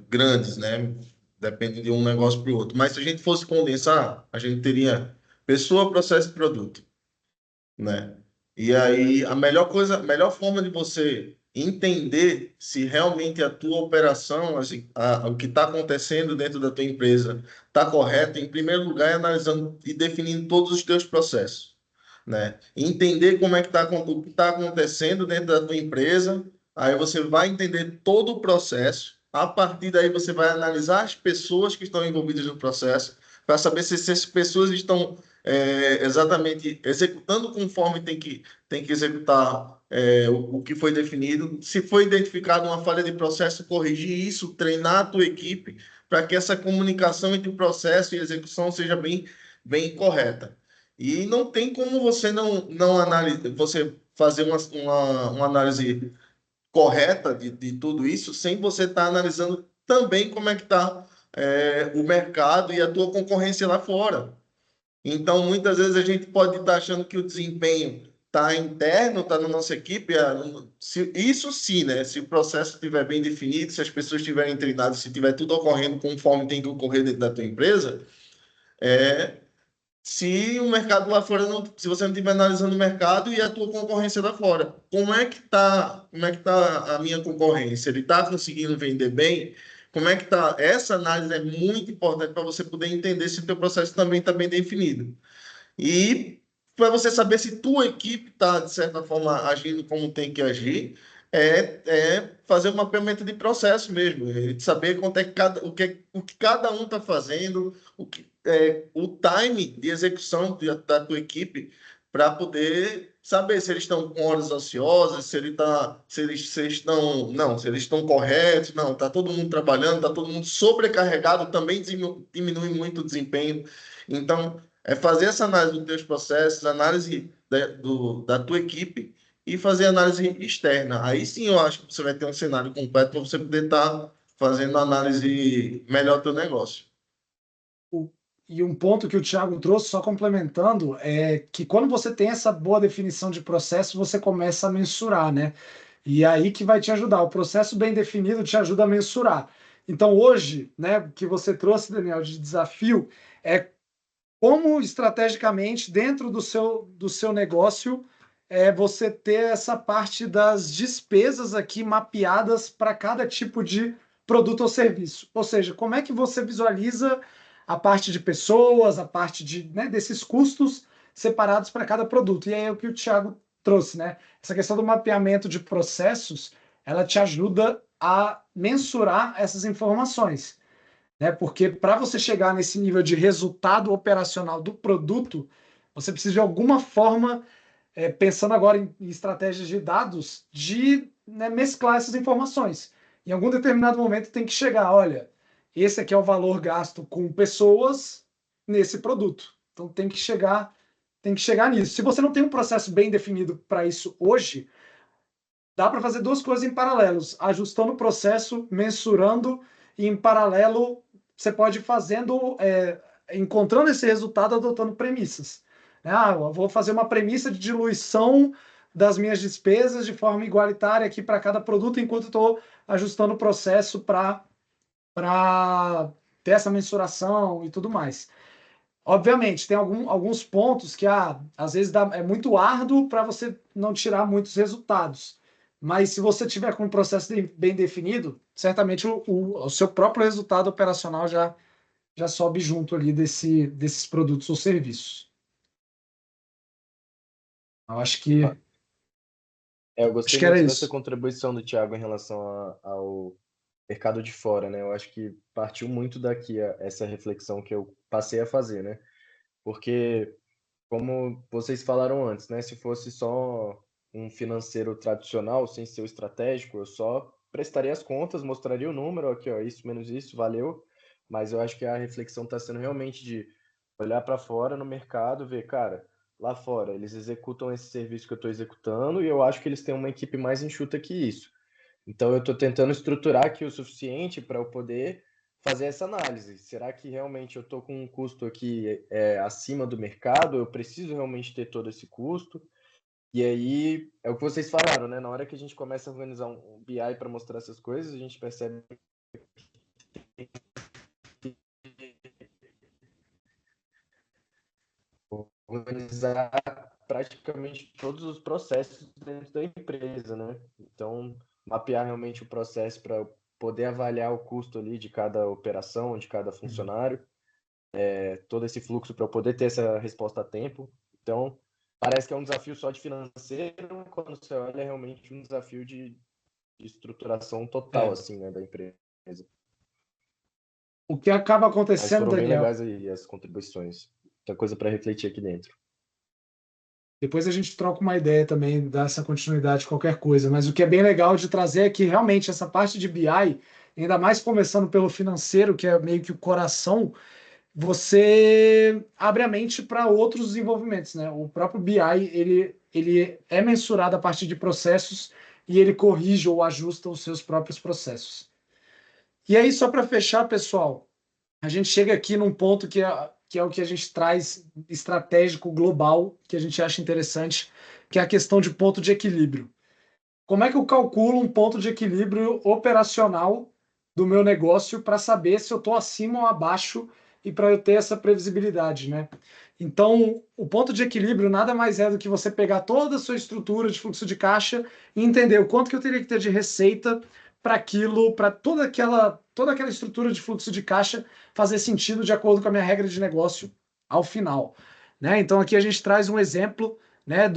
grandes, né? Depende de um negócio para o outro. Mas se a gente fosse condensar, a gente teria pessoa, processo e produto, né? E aí a melhor coisa, a melhor forma de você entender se realmente a tua operação, assim, o que está acontecendo dentro da tua empresa está correto, em primeiro lugar, é analisando e definindo todos os teus processos, né? Entender como é que o que está acontecendo dentro da tua empresa, aí você vai entender todo o processo. A partir daí você vai analisar as pessoas que estão envolvidas no processo para saber se essas pessoas estão exatamente executando conforme tem que executar o que foi definido. Se foi identificado uma falha de processo, corrigir isso, treinar a tua equipe para que essa comunicação entre processo e execução seja bem correta. E não tem como você não analisar, você fazer uma análise correta de tudo isso sem você estar analisando também como é que está o mercado e a tua concorrência lá fora. Então, muitas vezes a gente pode estar achando que o desempenho está interno, está na nossa equipe. Isso sim, né? Se o processo estiver bem definido, se as pessoas estiverem treinadas, se estiver tudo ocorrendo conforme tem que ocorrer dentro da tua empresa, se o mercado lá fora não, se você não estiver analisando o mercado e a tua concorrência lá fora, como é que tá a minha concorrência? Ele está conseguindo vender bem? Como é que tá? Essa análise é muito importante para você poder entender se o teu processo também está bem definido. E para você saber se tua equipe está, de certa forma, agindo como tem que agir, fazer um mapeamento de processo mesmo, saber quanto é que o que cada um está fazendo, o time de execução da tua equipe, para poder saber se eles estão com horas ociosas, se eles estão, não, se eles estão corretos, não, está todo mundo trabalhando, está todo mundo sobrecarregado, também diminui muito o desempenho. Então, é fazer essa análise dos teus processos, análise da tua equipe e fazer análise externa. Aí sim eu acho que você vai ter um cenário completo para você poder estar fazendo análise melhor do teu negócio. E um ponto que o Thiago trouxe, só complementando, é que quando você tem essa boa definição de processo, você começa a mensurar, né? E aí que vai te ajudar. O processo bem definido te ajuda a mensurar. Então, hoje, né, o que você trouxe, Daniel, de desafio, é como estrategicamente, dentro do seu negócio, você ter essa parte das despesas aqui mapeadas para cada tipo de produto ou serviço. Ou seja, como é que você visualiza a parte de pessoas, a parte desses custos separados para cada produto. E aí é o que o Thiago trouxe, né? Essa questão do mapeamento de processos, ela te ajuda a mensurar essas informações, né? Porque para você chegar nesse nível de resultado operacional do produto, você precisa de alguma forma, pensando agora em estratégias de dados, de mesclar essas informações. Em algum determinado momento tem que chegar, olha, esse aqui é o valor gasto com pessoas nesse produto. Então tem que chegar nisso. Se você não tem um processo bem definido para isso hoje, dá para fazer duas coisas em paralelos, ajustando o processo, mensurando, e em paralelo você pode ir fazendo, encontrando esse resultado, adotando premissas. Eu vou fazer uma premissa de diluição das minhas despesas de forma igualitária aqui para cada produto, enquanto estou ajustando o processo para ter essa mensuração e tudo mais. Obviamente, tem alguns pontos que às vezes é muito árduo para você não tirar muitos resultados. Mas se você tiver com um processo bem definido, certamente o seu próprio resultado operacional já sobe junto ali desses produtos ou serviços. Eu acho que Eu gostei era muito dessa isso. contribuição do Thiago em relação ao mercado de fora, né? Eu acho que partiu muito daqui essa reflexão que eu passei a fazer, né? Porque, como vocês falaram antes, né? Se fosse só um financeiro tradicional, sem ser o estratégico, eu só prestaria as contas, mostraria o número, aqui, ó, isso menos isso, valeu. Mas eu acho que a reflexão está sendo realmente de olhar para fora no mercado, ver, cara, lá fora eles executam esse serviço que eu estou executando e eu acho que eles têm uma equipe mais enxuta que isso. Então eu estou tentando estruturar aqui o suficiente para eu poder fazer essa análise. Será que realmente eu estou com um custo aqui acima do mercado? Eu preciso realmente ter todo esse custo? E aí, é o que vocês falaram, né? Na hora que a gente começa a organizar um BI para mostrar essas coisas, a gente percebe organizar praticamente todos os processos dentro da empresa, né? Então, mapear realmente o processo para poder avaliar o custo ali de cada operação, de cada funcionário, todo esse fluxo para eu poder ter essa resposta a tempo. Então, parece que é um desafio só de financeiro, quando você olha é realmente um desafio de estruturação total, assim, né, da empresa. O que acaba Mas acontecendo, foram bem Daniel, legais aí as contribuições. Muita coisa para refletir aqui dentro. depois a gente troca uma ideia também, dá essa continuidade, qualquer coisa. Mas o que é bem legal de trazer é que realmente essa parte de BI, ainda mais começando pelo financeiro, que é meio que o coração, você abre a mente para outros desenvolvimentos, né? O próprio BI, ele é mensurado a partir de processos e ele corrige ou ajusta os seus próprios processos. E aí, só para fechar, pessoal, a gente chega aqui num ponto que é o que a gente traz estratégico global, que a gente acha interessante, que é a questão de ponto de equilíbrio. Como é que eu calculo um ponto de equilíbrio operacional do meu negócio para saber se eu estou acima ou abaixo e para eu ter essa previsibilidade, né? Então, o ponto de equilíbrio nada mais é do que você pegar toda a sua estrutura de fluxo de caixa e entender o quanto que eu teria que ter de receita para aquilo, para toda aquela estrutura de fluxo de caixa fazer sentido de acordo com a minha regra de negócio ao final, né? Então aqui a gente traz um exemplo, né,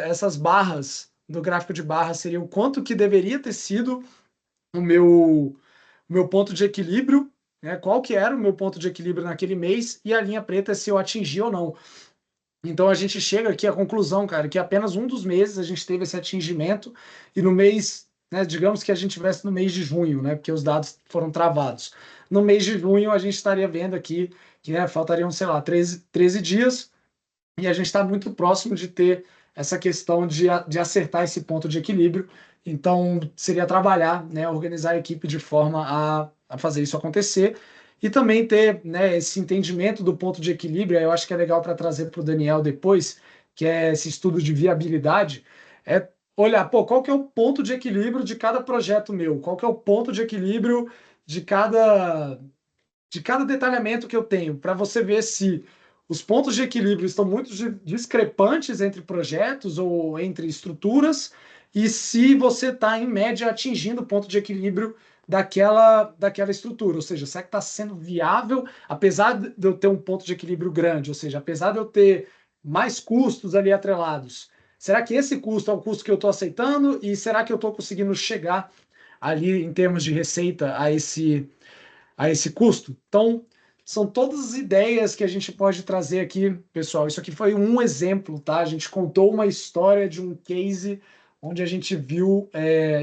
essas barras do gráfico de barra seria o quanto que deveria ter sido o meu ponto de equilíbrio, né? Qual que era o meu ponto de equilíbrio naquele mês, e a linha preta é se eu atingi ou não. Então a gente chega aqui à conclusão, cara, que apenas um dos meses a gente teve esse atingimento, e no mês, né, digamos que a gente tivesse no mês de junho, né, porque os dados foram travados. No mês de junho a gente estaria vendo aqui que, né, faltariam, sei lá, 13 dias, e a gente está muito próximo de ter essa questão de acertar esse ponto de equilíbrio. Então, seria trabalhar, né, organizar a equipe de forma a fazer isso acontecer e também ter, né, esse entendimento do ponto de equilíbrio. Eu acho que é legal para trazer para o Daniel depois, que é esse estudo de viabilidade, é olhar, pô, qual que é o ponto de equilíbrio de cada projeto meu? Qual que é o ponto de equilíbrio de cada detalhamento que eu tenho, para você ver se os pontos de equilíbrio estão muito discrepantes entre projetos ou entre estruturas, e se você está, em média, atingindo o ponto de equilíbrio daquela estrutura. Ou seja, será que está sendo viável, apesar de eu ter um ponto de equilíbrio grande, ou seja, apesar de eu ter mais custos ali atrelados, será que esse custo é o custo que eu estou aceitando, e será que eu estou conseguindo chegar ali, em termos de receita, a esse custo? Então, são todas as ideias que a gente pode trazer aqui, pessoal. Isso aqui foi um exemplo, tá? A gente contou uma história de um case onde a gente viu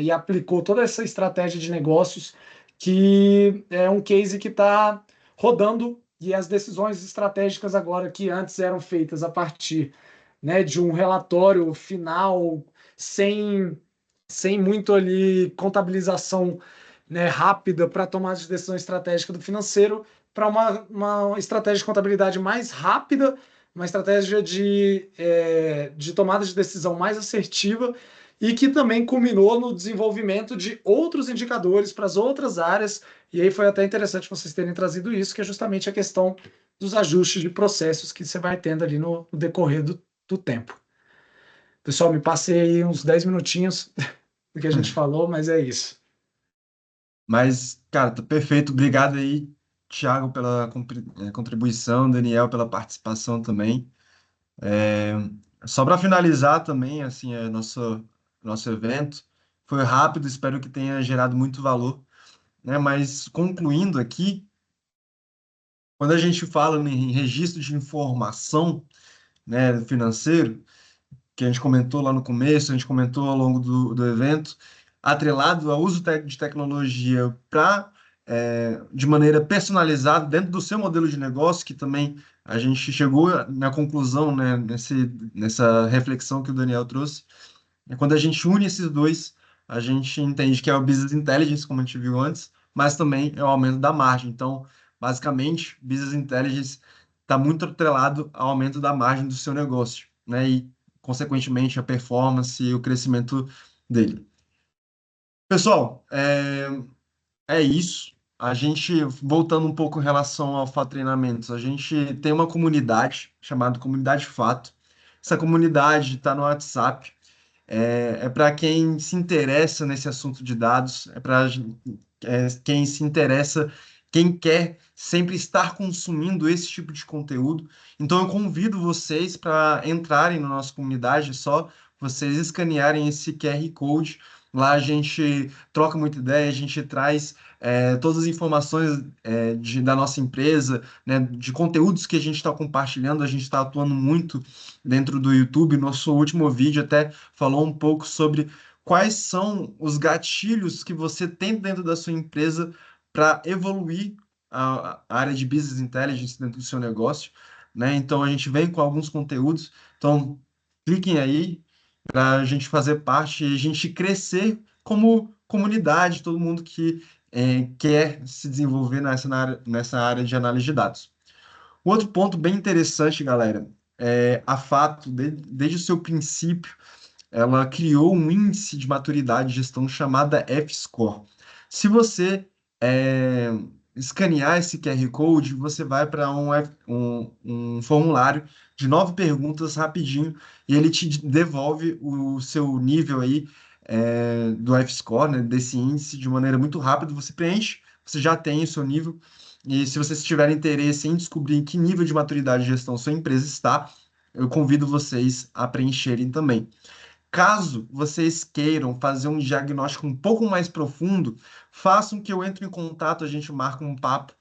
e aplicou toda essa estratégia de negócios, que é um case que está rodando, e as decisões estratégicas agora, que antes eram feitas a partir, né, de um relatório final, sem muito ali contabilização, né, rápida para tomar de decisão estratégica do financeiro, para uma estratégia de contabilidade mais rápida, uma estratégia de tomada de decisão mais assertiva, e que também culminou no desenvolvimento de outros indicadores para as outras áreas. E aí foi até interessante vocês terem trazido isso, que é justamente a questão dos ajustes de processos que você vai tendo ali no decorrer do tempo. Pessoal, me passei aí uns 10 minutinhos do que a gente falou, mas é isso. Mas, cara, tá perfeito. Obrigado aí, Thiago, pela contribuição, Daniel, pela participação também. É, Só para finalizar também, assim, nosso evento, foi rápido, espero que tenha gerado muito valor, né? Mas concluindo aqui, quando a gente fala em registro de informação, né, financeiro, que a gente comentou lá no começo, a gente comentou ao longo do evento, atrelado ao uso de tecnologia para, de maneira personalizada, dentro do seu modelo de negócio, que também a gente chegou na conclusão, né, nessa reflexão que o Daniel trouxe. Quando a gente une esses dois, a gente entende que é o business intelligence, como a gente viu antes, mas também é o aumento da margem. Então, basicamente, business intelligence está muito atrelado ao aumento da margem do seu negócio, né? E, consequentemente, a performance e o crescimento dele. Pessoal, é isso. A gente, voltando um pouco em relação ao Fato Treinamentos, a gente tem uma comunidade chamada Comunidade Fato. Essa comunidade está no WhatsApp. É para quem se interessa nesse assunto de dados, é para quem se interessa, quem quer sempre estar consumindo esse tipo de conteúdo. Então, eu convido vocês para entrarem na nossa comunidade, é só vocês escanearem esse QR Code. Lá a gente troca muita ideia, a gente traz todas as informações da nossa empresa, né, de conteúdos que a gente está compartilhando, a gente está atuando muito dentro do YouTube. Nosso último vídeo até falou um pouco sobre quais são os gatilhos que você tem dentro da sua empresa para evoluir a área de Business Intelligence dentro do seu negócio, né? Então, a gente vem com alguns conteúdos. Então, cliquem aí para a gente fazer parte e a gente crescer como comunidade, todo mundo que quer se desenvolver nessa área de análise de dados. Outro ponto bem interessante, galera, é a Fato, desde o seu princípio, ela criou um índice de maturidade de gestão chamada F-Score. Se você é, escanear esse QR Code, você vai para um formulário de 9 perguntas rapidinho e ele te devolve o seu nível aí do F-Score, né, desse índice, de maneira muito rápida. Você preenche, você já tem o seu nível. E se vocês tiverem interesse em descobrir em que nível de maturidade de gestão sua empresa está, eu convido vocês a preencherem também. Caso vocês queiram fazer um diagnóstico um pouco mais profundo, façam que eu entre em contato, a gente marca um papo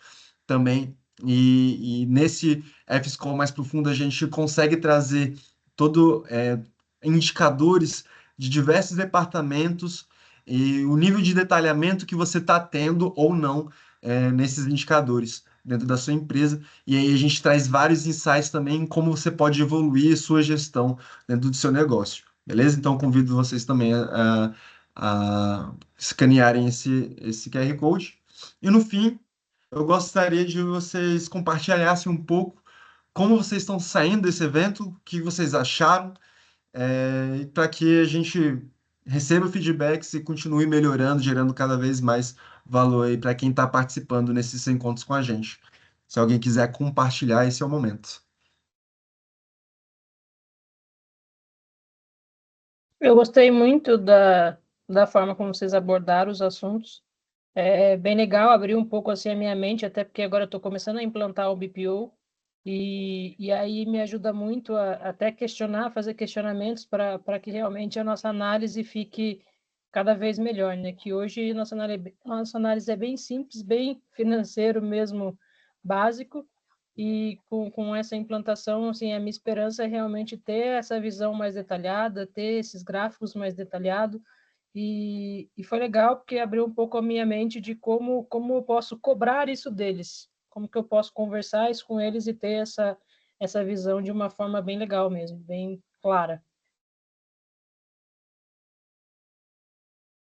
também. E nesse F-Score mais profundo, a gente consegue trazer todo indicadores de diversos departamentos e o nível de detalhamento que você está tendo ou não nesses indicadores dentro da sua empresa. E aí a gente traz vários insights também em como você pode evoluir sua gestão dentro do seu negócio. Beleza? Então, convido vocês também a escanearem esse QR Code. E no fim, eu gostaria de vocês compartilhassem um pouco como vocês estão saindo desse evento, o que vocês acharam, para que a gente receba feedbacks e continue melhorando, gerando cada vez mais valor aí para quem está participando nesses encontros com a gente. Se alguém quiser compartilhar, esse é o momento. Eu gostei muito da forma como vocês abordaram os assuntos. É bem legal abrir um pouco assim a minha mente, até porque agora eu estou começando a implantar o BPO, e aí me ajuda muito a até questionar, fazer questionamentos para que realmente a nossa análise fique cada vez melhor, né? Que hoje nossa análise é bem simples, bem financeiro mesmo, básico, e com essa implantação, assim, a minha esperança é realmente ter essa visão mais detalhada, ter esses gráficos mais detalhados, e foi legal porque abriu um pouco a minha mente de como eu posso cobrar isso deles, como que eu posso conversar isso com eles e ter essa visão de uma forma bem legal mesmo, bem clara.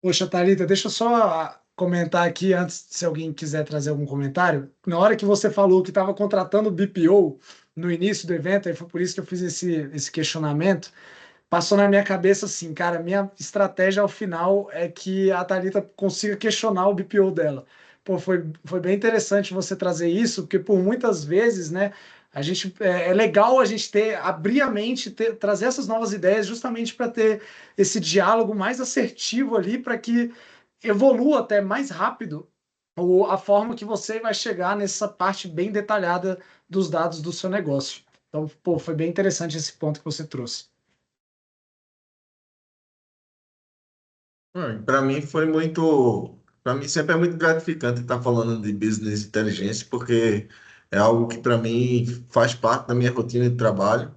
Poxa, Thalita, deixa eu só comentar aqui antes, se alguém quiser trazer algum comentário. Na hora que você falou que estava contratando o BPO no início do evento, aí foi por isso que eu fiz esse questionamento. Passou na minha cabeça assim, cara, minha estratégia ao final é que a Thalita consiga questionar o BPO dela. Pô, foi bem interessante você trazer isso, porque por muitas vezes, né, a gente é legal a gente abrir a mente, trazer essas novas ideias justamente para ter esse diálogo mais assertivo ali, para que evolua até mais rápido a forma que você vai chegar nessa parte bem detalhada dos dados do seu negócio. Então, pô, foi bem interessante esse ponto que você trouxe. Para mim foi muito, para mim sempre é muito gratificante estar falando de business inteligência, porque é algo que para mim faz parte da minha rotina de trabalho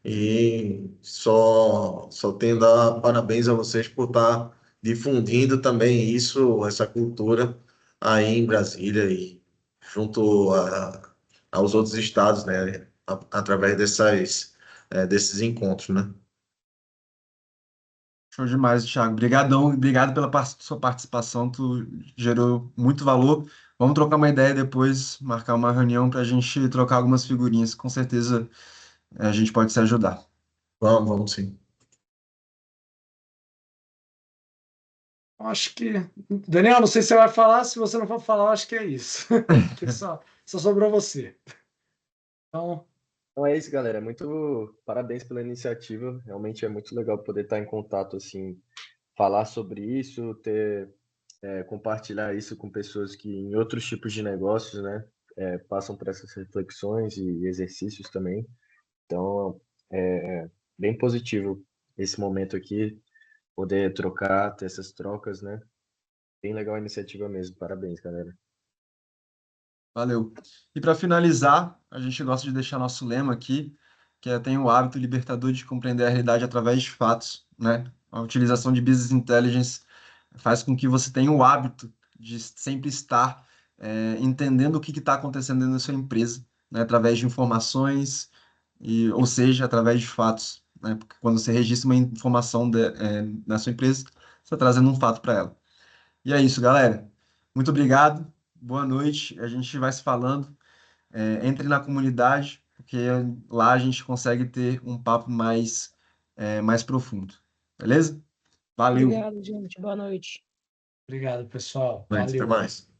e só tenho a dar parabéns a vocês por estar difundindo também isso, essa cultura aí em Brasília e junto aos outros estados, né, através desses encontros, né? Show demais, Thiago. Obrigadão, obrigado pela sua participação, tu gerou muito valor. Vamos trocar uma ideia depois, marcar uma reunião para a gente trocar algumas figurinhas. Com certeza a gente pode se ajudar. Vamos sim. Acho que. Daniel, não sei se você vai falar, se você não for falar, eu acho que é isso. Que só sobrou você. Então, Então é isso, galera. Muito parabéns pela iniciativa. Realmente é muito legal poder estar em contato, assim, falar sobre isso, compartilhar isso com pessoas que em outros tipos de negócios, né, passam por essas reflexões e exercícios também. Então, é bem positivo esse momento aqui, poder trocar, ter essas trocas, né? Bem legal a iniciativa mesmo. Parabéns, galera. Valeu. E para finalizar, a gente gosta de deixar nosso lema aqui, que é tem o hábito libertador de compreender a realidade através de fatos, né? A utilização de business intelligence faz com que você tenha o hábito de sempre estar entendendo o que está acontecendo dentro da sua empresa, né? Através de informações, ou seja, através de fatos, né? Porque quando você registra uma informação na sua empresa, você está trazendo um fato para ela. E é isso, galera. Muito obrigado, boa noite. A gente vai se falando. Entre na comunidade, porque lá a gente consegue ter um papo mais profundo. Beleza? Valeu. Obrigado, gente. Boa noite. Obrigado, pessoal. Até Valeu. mais.